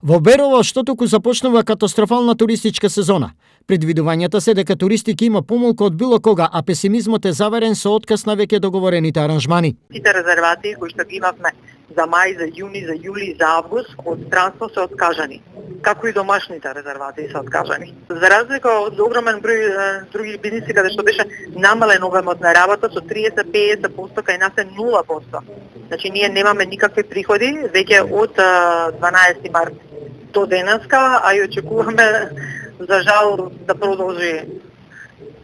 Во Берово, што туку започнува катастрофална туристичка сезона. Предвидувањата се дека туристи ќе има помалку од било кога, а песимизмот е заверен со отказ на веќе договорените аранжмани. Сите резервации кои што ги имавме за мај, за јуни, за јули, за август од странство се откажани. Како и домашните резервации се откажани. За разлика од огромен број други бизниси каде што беше намален обемот на работа со 30-50%, кај нас е 0%. Значи ние немаме никакви приходи веќе од 12 март до денеска, а и очекуваме за жал да продолжи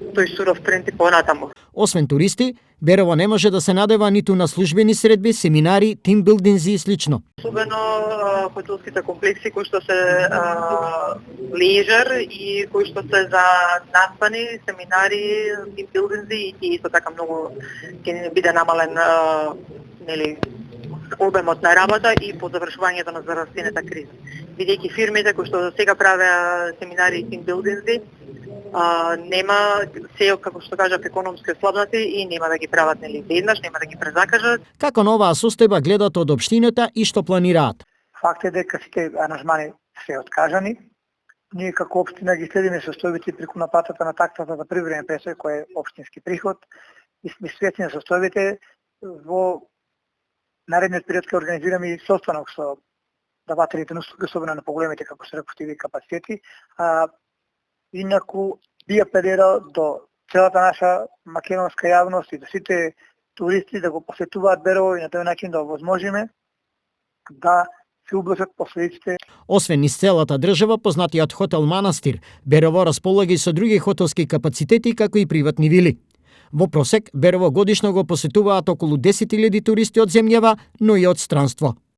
тој суров тренд и понатаму. Освен туристи, Берово не може да се надева ниту на службени средби, семинари, тимбилдинзи и слично. Особено хотелските комплекси кои што се лежер и кои што се за наспани, семинари, тимбилдинзи и исто така многу ќе биде намален обемот на работа и по завршувањето на здравствената криза. Бидејќи фирмите кои што сега правеа семинари и тимбилдинзи нема се, како што кажав, економски слабнати и нема да ги прават веднаш, нема да ги презакажат. Како на оваа состојба гледат од општината и што планираат? Факт е дека сите аранжмани се откажани. Ние како општина ги следиме состојбите преку наплатата на таксата за привремен престој кој е општински приход и сме свесни на состојбите. Во наредниот период ќе организираме и состанок со давателите на услуги, особено на поголемите, како се реков, капацитети. Инаку би апелирал до целата наша македонска јавност и до сите туристи да го посетуваат Берово и на тој начин да овозможиме да се убlažат последиците. Освен низ целата држава, познатиот хотел Манастир, Берово располага и со други хотелски капацитети, како и приватни вили. Во просек, Берово годишно го посетуваат околу 10.000 туристи од земјава, но и од странство.